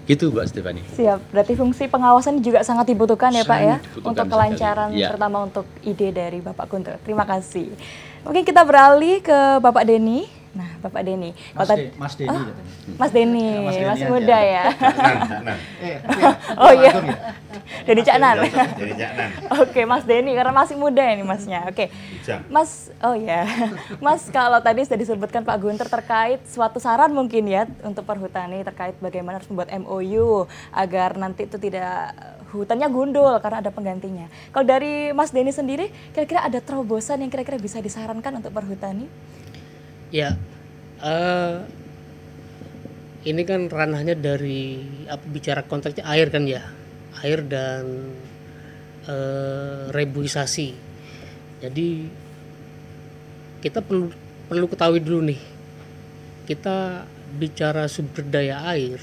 Gitu Mbak Stefani. Siap, berarti fungsi pengawasan juga sangat dibutuhkan ya Pak ya, untuk kelancaran terutama untuk ide dari Bapak Guntur. Terima kasih. Mungkin kita beralih ke Bapak Denny. Nah, Bapak Denny. Mas Denny. Mas Denny, masih muda ya. Caknan. Oh iya. Denny Caknan. Oke, Mas Denny karena masih muda ini Masnya. Oke. Mas, Mas kalau tadi sudah disebutkan Pak Guntur terkait suatu saran mungkin ya untuk perhutani terkait bagaimana harus membuat MOU agar nanti itu tidak hutannya gundul karena ada penggantinya. Kalau dari Mas Denny sendiri, kira-kira ada terobosan yang kira-kira bisa disarankan untuk perhutani? Ya, ini kan ranahnya dari bicara konteksnya air kan ya, air dan rebuisasi. Jadi kita perlu ketahui dulu nih, kita bicara sumber daya air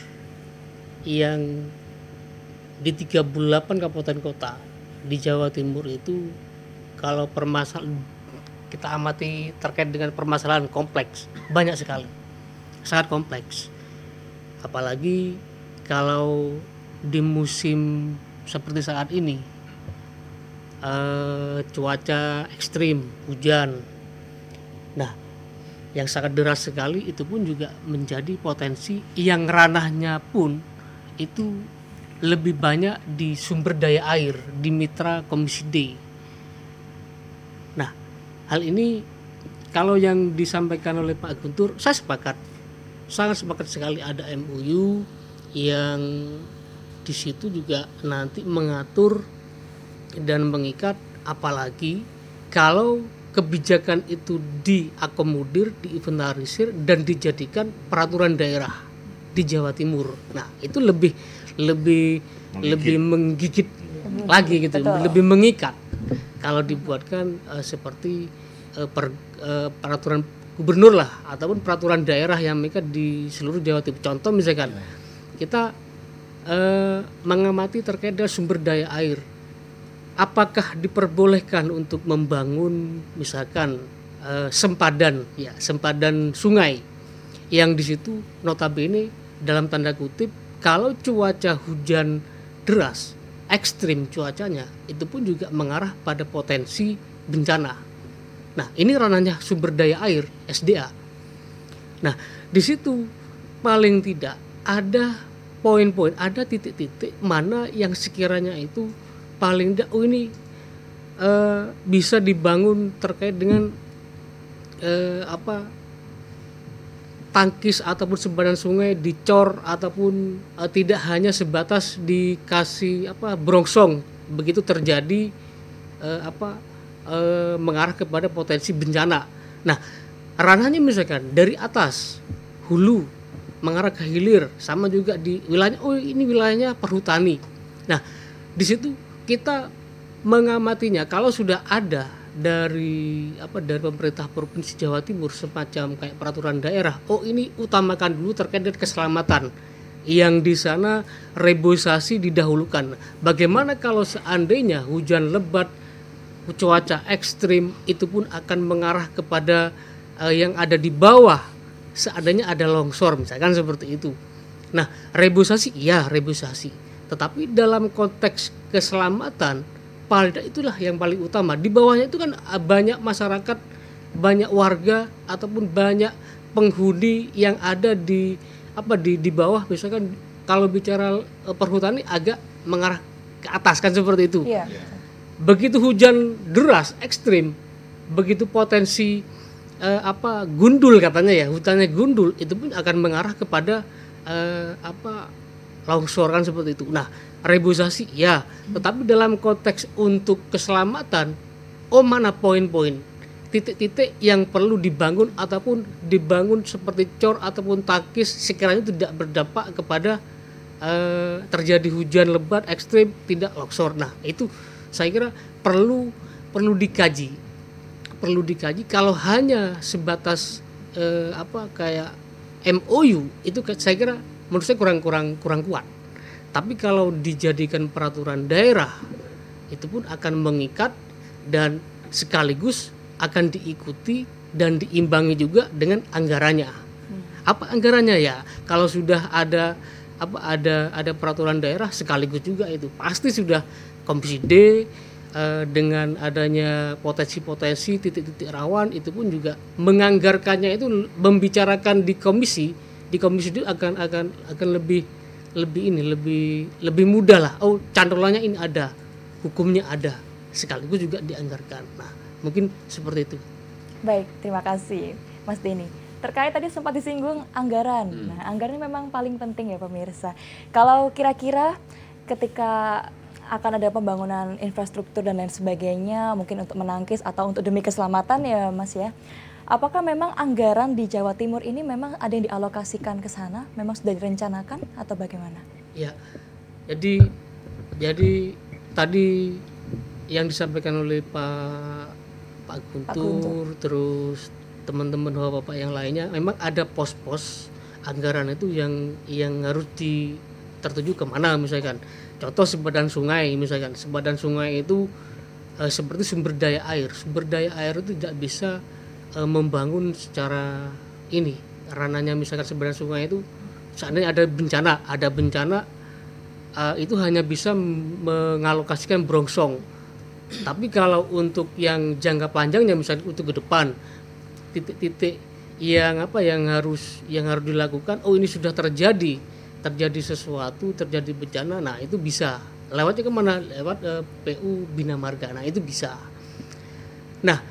yang di 38 kabupaten kota di Jawa Timur itu, kalau permasalahan kita amati terkait dengan permasalahan kompleks, banyak sekali, sangat kompleks. Apalagi kalau di musim seperti saat ini, cuaca ekstrim, hujan. Nah, yang sangat deras sekali itu pun juga menjadi potensi yang ranahnya pun itu lebih banyak di sumber daya air, di mitra Komisi D. Nah, hal ini kalau yang disampaikan oleh Pak Guntur, saya sepakat, sangat sepakat sekali. Ada MOU yang di situ juga nanti mengatur dan mengikat, apalagi kalau kebijakan itu diakomodir, diinventarisir dan dijadikan peraturan daerah di Jawa Timur. Nah, itu lebih menggigit lagi gitu, betul. lebih mengikat kalau dibuatkan seperti peraturan gubernur lah, ataupun peraturan daerah yang mengikat di seluruh Jawa Timur. Contoh misalkan kita mengamati terkait dengan sumber daya air, apakah diperbolehkan untuk membangun misalkan sempadan sungai yang di situ notabene dalam tanda kutip, kalau cuaca hujan deras, ekstrim cuacanya, itu pun juga mengarah pada potensi bencana. Nah, ini ranahnya sumber daya air, SDA. Nah, di situ paling tidak ada poin-poin, ada titik-titik mana yang sekiranya itu paling tidak, ini bisa dibangun terkait dengan tangkis ataupun sempadan sungai dicor, ataupun tidak hanya sebatas dikasih brongsong, begitu terjadi mengarah kepada potensi bencana. Nah, ranahnya misalkan dari atas hulu mengarah ke hilir, sama juga di wilayahnya, ini wilayahnya perhutani. Nah, di situ kita mengamatinya, kalau sudah ada dari pemerintah provinsi Jawa Timur semacam kayak peraturan daerah, ini utamakan dulu terkait dengan keselamatan, yang di sana reboisasi didahulukan. Bagaimana kalau seandainya hujan lebat, cuaca ekstrim, itu pun akan mengarah kepada yang ada di bawah, seandainya ada longsor misalkan seperti itu. Nah, reboisasi, tetapi dalam konteks keselamatan, paling itulah yang paling utama. Di bawahnya itu kan banyak masyarakat, banyak warga ataupun banyak penghuni yang ada di bawah, misalkan kalau bicara perhutani agak mengarah ke atas kan seperti itu. Iya. Begitu hujan deras ekstrim, begitu potensi gundul katanya ya, hutannya gundul, itu pun akan mengarah kepada longsor kan seperti itu. Nah, reboisasi tetapi dalam konteks untuk keselamatan, mana poin-poin, titik-titik yang perlu dibangun ataupun dibangun seperti cor ataupun takis sekiranya tidak berdampak kepada terjadi hujan lebat ekstrim, tidak longsor. Nah, itu saya kira perlu dikaji. Kalau hanya sebatas kayak MOU, itu saya kira menurut saya kurang kuat. Tapi kalau dijadikan peraturan daerah, itu pun akan mengikat dan sekaligus akan diikuti dan diimbangi juga dengan anggarannya. Apa anggarannya ya? Kalau sudah ada peraturan daerah, sekaligus juga itu pasti sudah Komisi D dengan adanya potensi-potensi titik-titik rawan, itu pun juga menganggarkannya, itu membicarakan di komisi itu akan lebih mudah lah. Cantolannya ini ada, hukumnya ada, sekaligus juga dianggarkan. Nah, mungkin seperti itu. Baik, terima kasih Mas Denny. Terkait tadi sempat disinggung anggaran. Nah, anggaran ini memang paling penting ya pemirsa. Kalau kira-kira ketika akan ada pembangunan infrastruktur dan lain sebagainya, mungkin untuk menangkis atau untuk demi keselamatan ya Mas ya, apakah memang anggaran di Jawa Timur ini memang ada yang dialokasikan ke sana? Memang sudah direncanakan atau bagaimana? Ya, jadi tadi yang disampaikan oleh Pak Guntur, terus teman-teman bapak yang lainnya, memang ada pos-pos anggaran itu yang harus tertuju kemana misalkan. Contoh sempadan sungai misalkan, sempadan sungai itu seperti sumber daya air. Sumber daya air itu tidak bisa membangun secara ini. Ranahnya misalkan sempadan sungai itu seandainya ada bencana itu hanya bisa mengalokasikan brongsong. Tapi kalau untuk yang jangka panjangnya misalnya untuk ke depan, titik-titik yang harus dilakukan, ini sudah terjadi sesuatu, terjadi bencana, nah itu bisa lewatnya kemana? Lewat PU Bina Marga, nah itu bisa. Nah,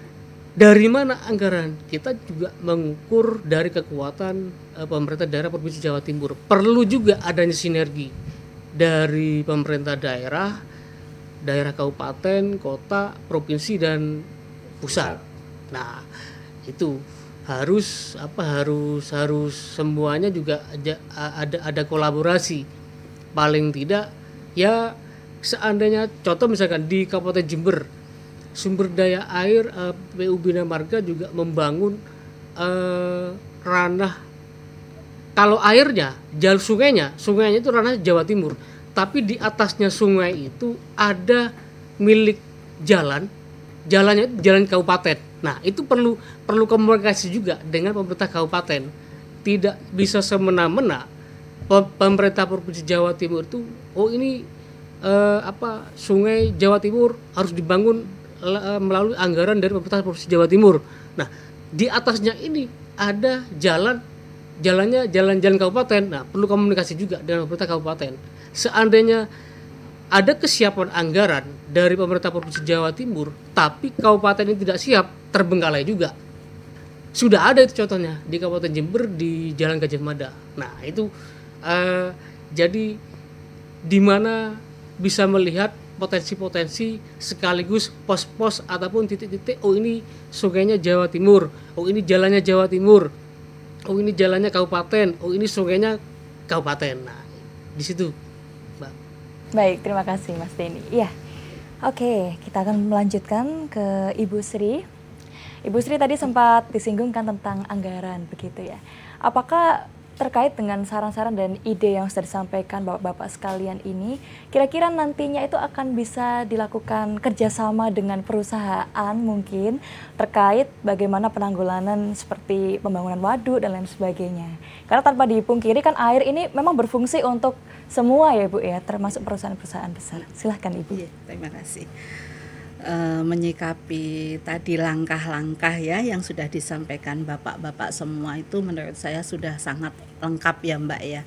dari mana anggaran? Kita juga mengukur dari kekuatan pemerintah daerah Provinsi Jawa Timur. Perlu juga adanya sinergi dari pemerintah daerah kabupaten, kota, provinsi dan pusat. Nah, itu harus semuanya juga ada kolaborasi. Paling tidak ya seandainya contoh misalkan di Kabupaten Jember sumber daya air PU Bina Marga juga membangun ranah, kalau airnya jalur sungainya itu ranah Jawa Timur, tapi di atasnya sungai itu ada milik jalannya jalan kabupaten. Nah, itu perlu komunikasi juga dengan pemerintah kabupaten. Tidak bisa semena-mena pemerintah Provinsi Jawa Timur itu ini sungai Jawa Timur harus dibangun melalui anggaran dari pemerintah Provinsi Jawa Timur. Nah, di atasnya ini ada jalannya jalan kabupaten. Nah, perlu komunikasi juga dengan pemerintah kabupaten. Seandainya ada kesiapan anggaran dari pemerintah Provinsi Jawa Timur, tapi kabupaten ini tidak siap, terbengkalai juga. Sudah ada itu contohnya di Kabupaten Jember di Jalan Gajah Mada. Nah, itu jadi di mana bisa melihat potensi-potensi sekaligus pos-pos ataupun titik-titik, ini sungainya Jawa Timur, ini jalannya Jawa Timur, ini jalannya kabupaten, ini sungainya kabupaten. Nah, di situ. Baik, terima kasih Mas Denny. Iya, oke, kita akan melanjutkan ke Ibu Sri. Ibu Sri tadi sempat disinggungkan tentang anggaran, begitu ya. Apakah terkait dengan saran-saran dan ide yang sudah disampaikan Bapak-Bapak sekalian ini, kira-kira nantinya itu akan bisa dilakukan kerjasama dengan perusahaan mungkin terkait bagaimana penanggulangan seperti pembangunan waduk dan lain sebagainya. Karena tanpa dipungkiri kan air ini memang berfungsi untuk semua ya Bu ya, termasuk perusahaan-perusahaan besar. Silahkan Ibu. Iya, terima kasih. Menyikapi tadi langkah-langkah ya yang sudah disampaikan Bapak-Bapak semua itu menurut saya sudah sangat lengkap ya Mbak ya.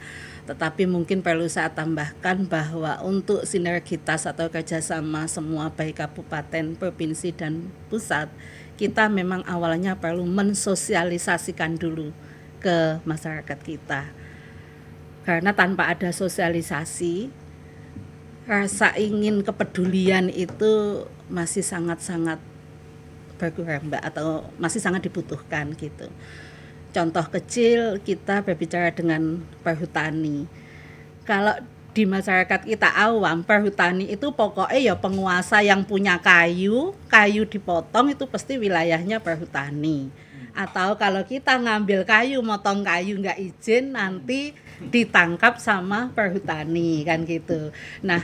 Tetapi mungkin perlu saya tambahkan bahwa untuk sinergitas atau kerjasama semua baik kabupaten, provinsi dan pusat, kita memang awalnya perlu mensosialisasikan dulu ke masyarakat kita. Karena tanpa ada sosialisasi, rasa ingin kepedulian itu masih sangat-sangat berkurang Mbak, atau masih sangat dibutuhkan gitu. Contoh kecil, kita berbicara dengan perhutani. Kalau di masyarakat kita awam, perhutani itu pokoknya ya penguasa yang punya kayu dipotong itu pasti wilayahnya perhutani. Atau kalau kita ngambil kayu, motong kayu nggak izin, nanti ditangkap sama perhutani kan gitu. Nah,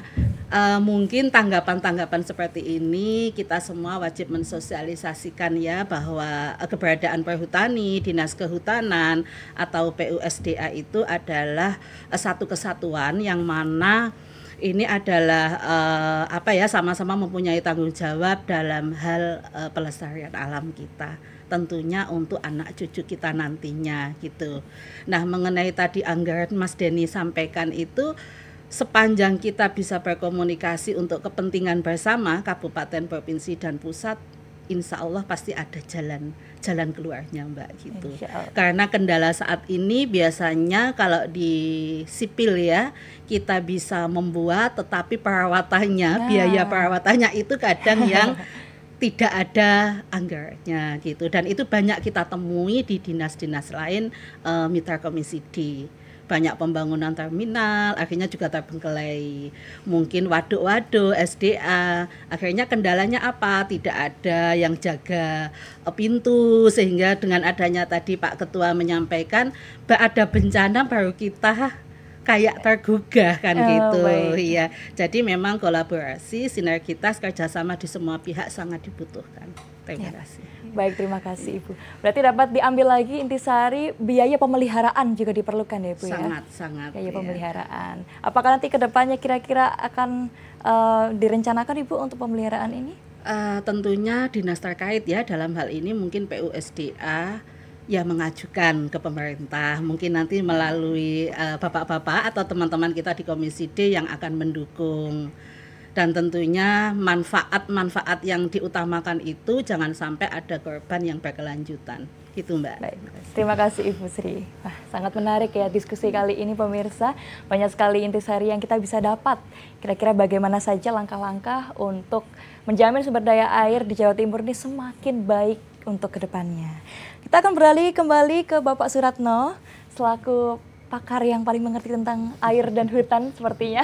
mungkin tanggapan-tanggapan seperti ini kita semua wajib mensosialisasikan ya, bahwa keberadaan perhutani, dinas kehutanan atau PUSDA itu adalah satu kesatuan yang mana ini adalah sama-sama mempunyai tanggung jawab dalam hal pelestarian alam kita. Tentunya untuk anak cucu kita nantinya gitu. Nah, mengenai tadi anggaran Mas Denny sampaikan itu, sepanjang kita bisa berkomunikasi untuk kepentingan bersama kabupaten, provinsi dan pusat, insya Allah pasti ada jalan keluarnya Mbak gitu. Karena kendala saat ini biasanya kalau di sipil ya, kita bisa membuat tetapi perawatannya, biaya perawatannya itu kadang yang tidak ada anggarannya gitu, dan itu banyak kita temui di dinas-dinas lain mitra komisi D. Banyak pembangunan terminal akhirnya juga terbengkelai, mungkin waduk-waduk SDA akhirnya kendalanya apa, tidak ada yang jaga pintu, sehingga dengan adanya tadi Pak Ketua menyampaikan ada bencana baru kita kayak tergugah kan gitu. baik. Iya. Jadi memang kolaborasi, sinergitas, kerjasama di semua pihak sangat dibutuhkan. Terima kasih. Baik, terima kasih Ibu. Berarti dapat diambil lagi intisari biaya pemeliharaan juga diperlukan ya Ibu ya? Sangat. Biaya ya. pemeliharaan. Apakah nanti ke depannya kira-kira akan direncanakan Ibu untuk pemeliharaan ini? Tentunya dinas terkait ya, dalam hal ini mungkin PUSDA ya mengajukan ke pemerintah, mungkin nanti melalui bapak-bapak atau teman-teman kita di Komisi D yang akan mendukung. Dan tentunya manfaat-manfaat yang diutamakan itu jangan sampai ada korban yang berkelanjutan. Gitu Mbak. Baik, terima kasih Ibu Sri. Wah, sangat menarik ya diskusi kali ini pemirsa. Banyak sekali intisari yang kita bisa dapat. Kira-kira bagaimana saja langkah-langkah untuk menjamin sumber daya air di Jawa Timur ini semakin baik untuk kedepannya. Kita akan beralih kembali ke Bapak Suratno selaku pakar yang paling mengerti tentang air dan hutan sepertinya.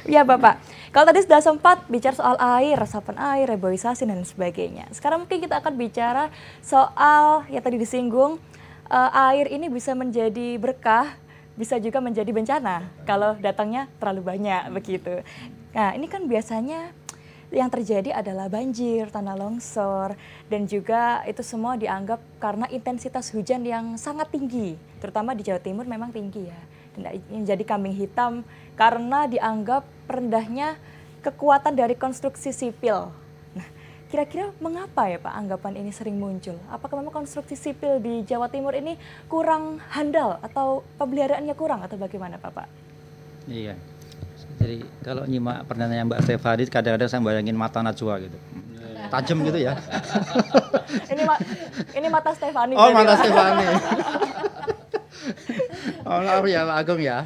Ya Bapak, kalau tadi sudah sempat bicara soal air, resapan air, reboisasi dan sebagainya. Sekarang mungkin kita akan bicara soal yang tadi disinggung, air ini bisa menjadi berkah, bisa juga menjadi bencana kalau datangnya terlalu banyak begitu. Nah ini kan biasanya yang terjadi adalah banjir, tanah longsor, dan juga itu semua dianggap karena intensitas hujan yang sangat tinggi, terutama di Jawa Timur memang tinggi ya. Dan yang jadi kambing hitam karena dianggap rendahnya kekuatan dari konstruksi sipil. Nah, kira-kira mengapa ya Pak anggapan ini sering muncul? Apakah memang konstruksi sipil di Jawa Timur ini kurang handal atau pemeliharaannya kurang atau bagaimana Pak? Iya. Jadi kalau nyimak pertanyaannya Mbak Stefani, kadang-kadang saya bayangin mata Najwa gitu. Tajam gitu ya. Ini mata Stefani. Oh, mata Stefani. Oh, maaf ya Pak Agung ya.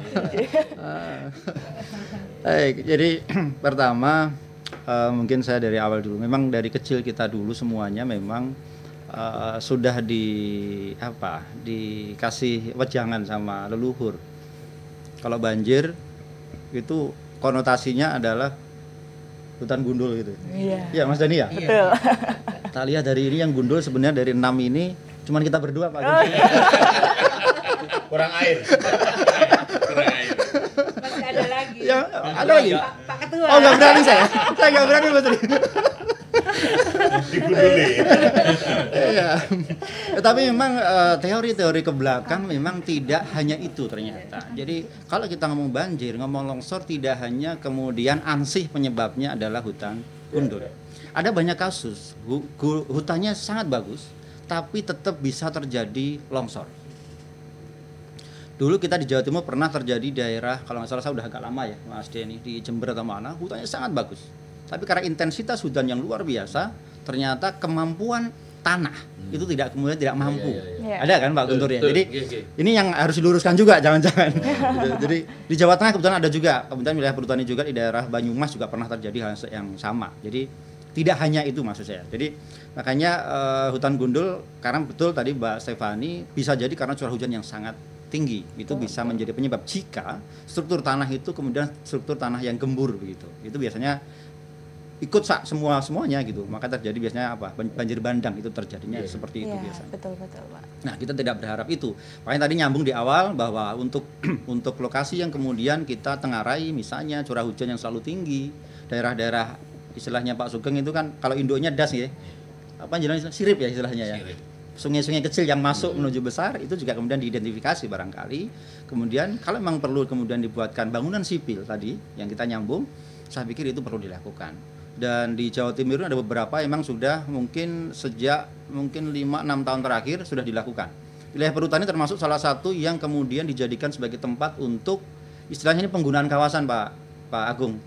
Baik, jadi pertama mungkin saya dari awal dulu. Memang dari kecil kita dulu semuanya memang sudah dikasih wejangan sama leluhur. Kalau banjir itu konotasinya adalah hutan gundul gitu. Iya. Iya Mas Dani ya? Betul. Kita lihat dari ini yang gundul sebenarnya dari 6 ini cuman kita berdua Pak. Oh, iya. Kurang air. Masih ada lagi. Ya, ada lagi. Pak Ketua. Oh, nggak berani saya. Saya nggak berani Mas Dani. Iya. Tapi memang teori-teori ke belakang memang tidak hanya itu ternyata. Jadi kalau kita ngomong banjir, ngomong longsor tidak hanya kemudian ansih penyebabnya adalah hutan gundul. Ada banyak kasus hutannya sangat bagus, tapi tetap bisa terjadi longsor. Dulu kita di Jawa Timur pernah terjadi daerah, kalau nggak salah saya udah agak lama ya Mas Denny, di Jember atau mana, hutannya sangat bagus. Tapi karena intensitas hujan yang luar biasa, ternyata kemampuan tanah itu kemudian tidak mampu. Iya. Ada kan Pak Guntur ya? Jadi ini yang harus diluruskan juga, jangan-jangan. Jadi di Jawa Tengah kebetulan ada juga, kemudian wilayah perhutani juga di daerah Banyumas juga pernah terjadi hal yang sama. Jadi tidak hanya itu maksud saya. Jadi makanya hutan gundul, karena betul tadi Mbak Stefani, bisa jadi karena curah hujan yang sangat tinggi, itu bisa menjadi penyebab jika struktur tanah itu kemudian struktur tanah yang gembur begitu. Itu biasanya ikut semuanya gitu, maka terjadi biasanya banjir bandang itu terjadinya seperti itu biasanya. Betul Pak. Nah kita tidak berharap itu, makanya tadi nyambung di awal bahwa untuk lokasi yang kemudian kita tengarai, misalnya curah hujan yang selalu tinggi, daerah-daerah istilahnya Pak Sugeng itu kan kalau induknya das ya, apa istilahnya sirip ya istilahnya ya. Sungai-sungai kecil yang masuk menuju besar itu juga kemudian diidentifikasi barangkali. Kemudian kalau memang perlu kemudian dibuatkan bangunan sipil tadi yang kita nyambung, saya pikir itu perlu dilakukan. Dan di Jawa Timur ada beberapa memang sudah mungkin sejak 5-6 tahun terakhir sudah dilakukan. Wilayah perhutani termasuk salah satu yang kemudian dijadikan sebagai tempat untuk istilahnya ini penggunaan kawasan Pak Agung.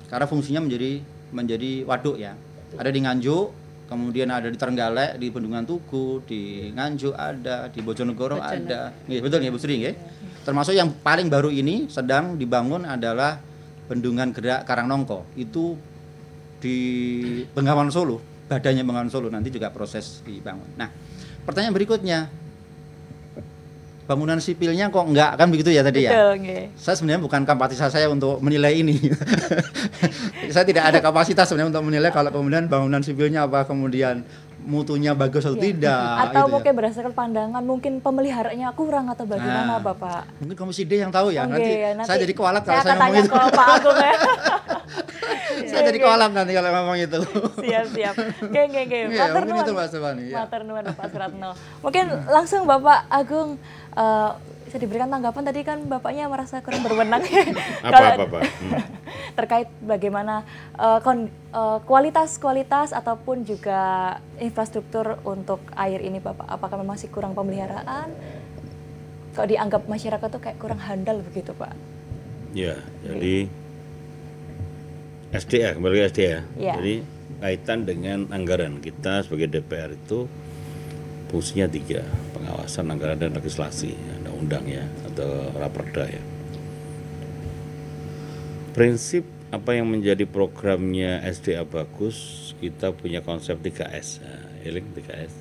Karena fungsinya menjadi waduk ya. Ada di Nganjuk, kemudian ada di Trenggalek, di Bendungan Tugu, di Nganjuk ada, di Bojonegoro ada. Betul ya Bu Sri nggih? Termasuk yang paling baru ini sedang dibangun adalah Bendungan Gerak Karangnongko. Itu di Bengawan Solo, badannya Bengawan Solo nanti juga proses dibangun. Nah, pertanyaan berikutnya, bangunan sipilnya kok enggak, kan begitu ya tadi ya? Betul, okay. Saya sebenarnya bukan kapasitas saya untuk menilai ini. Saya tidak ada kapasitas sebenarnya untuk menilai kalau kemudian bangunan sipilnya apa kemudian mutunya bagus atau tidak. Atau gitu mungkin berdasarkan pandangan, mungkin pemeliharaannya kurang atau bagaimana Bapak? Mungkin Komisi D yang tahu ya. Oke, Nanti saya jadi kualat kalau saya saya akan ngomong tanya itu. ke Pak Agung ya. Saya jadi kualat nanti kalau ngomong itu. Siap. Oke. Iya, mungkin itu Mbak Stefani. Ya. Matur nuwun Bapak Suratno. Mungkin langsung Bapak Agung bisa diberikan tanggapan, tadi kan Bapaknya merasa kurang berwenang. Apa? Terkait bagaimana kualitas ataupun juga infrastruktur untuk air ini Bapak. Apakah memang masih kurang pemeliharaan? Kok dianggap masyarakat tuh kayak kurang handal begitu Pak? Ya, jadi SDA, kembali ke SDA. Ya. Jadi kaitan dengan anggaran, kita sebagai DPR itu fungsinya 3, pengawasan, anggaran, dan legislasi, undang-undang ya, atau raperda ya. Prinsip apa yang menjadi programnya SDA bagus, kita punya konsep 3S, Eling 3S,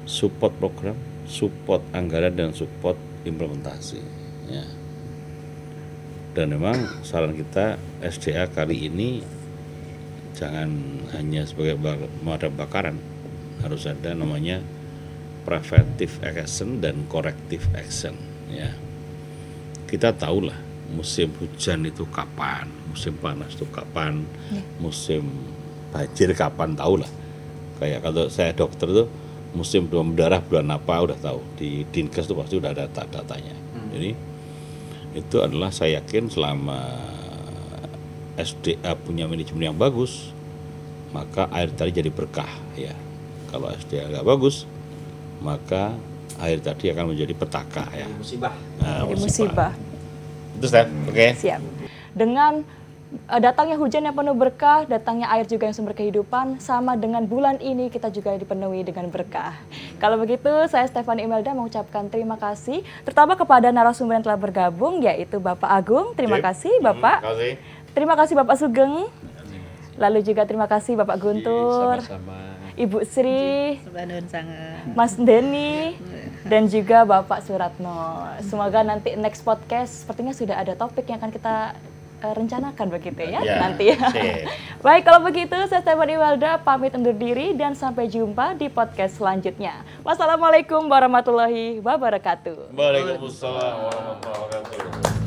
support program, support anggaran, dan support implementasi. Ya. Dan memang saran kita SDA kali ini jangan hanya sebagai pemadam kebakaran, harus ada namanya preventive action dan corrective action. Ya, kita tahulah musim hujan itu kapan, musim panas itu kapan, musim banjir kapan, tahulah. Kayak kalau saya dokter tuh musim demam berdarah bulan apa udah tahu, di Dinkes itu pasti udah ada datanya. Jadi itu adalah saya yakin selama SDA punya manajemen yang bagus, maka air tadi jadi berkah ya. Kalau SDA nggak bagus, maka air tadi akan menjadi petaka ya. Musibah. Jadi musibah. Itu Steph, oke. Siap. Dengan datangnya hujan yang penuh berkah, datangnya air juga yang sumber kehidupan, sama dengan bulan ini kita juga dipenuhi dengan berkah. Kalau begitu, saya Stefani Imelda mengucapkan terima kasih, terutama kepada narasumber yang telah bergabung, yaitu Bapak Agung. Terima kasih Bapak. Terima kasih Bapak Sugeng. Lalu juga terima kasih Bapak Guntur. Sama-sama. Ibu Sri, Sangat. Mas Denny, dan juga Bapak Suratno. Semoga nanti next podcast sepertinya sudah ada topik yang akan kita rencanakan begitu ya, nanti ya. Baik, kalau begitu saya Stefani Imelda pamit undur diri dan sampai jumpa di podcast selanjutnya. Wassalamualaikum warahmatullahi wabarakatuh. Waalaikumsalam warahmatullahi wabarakatuh.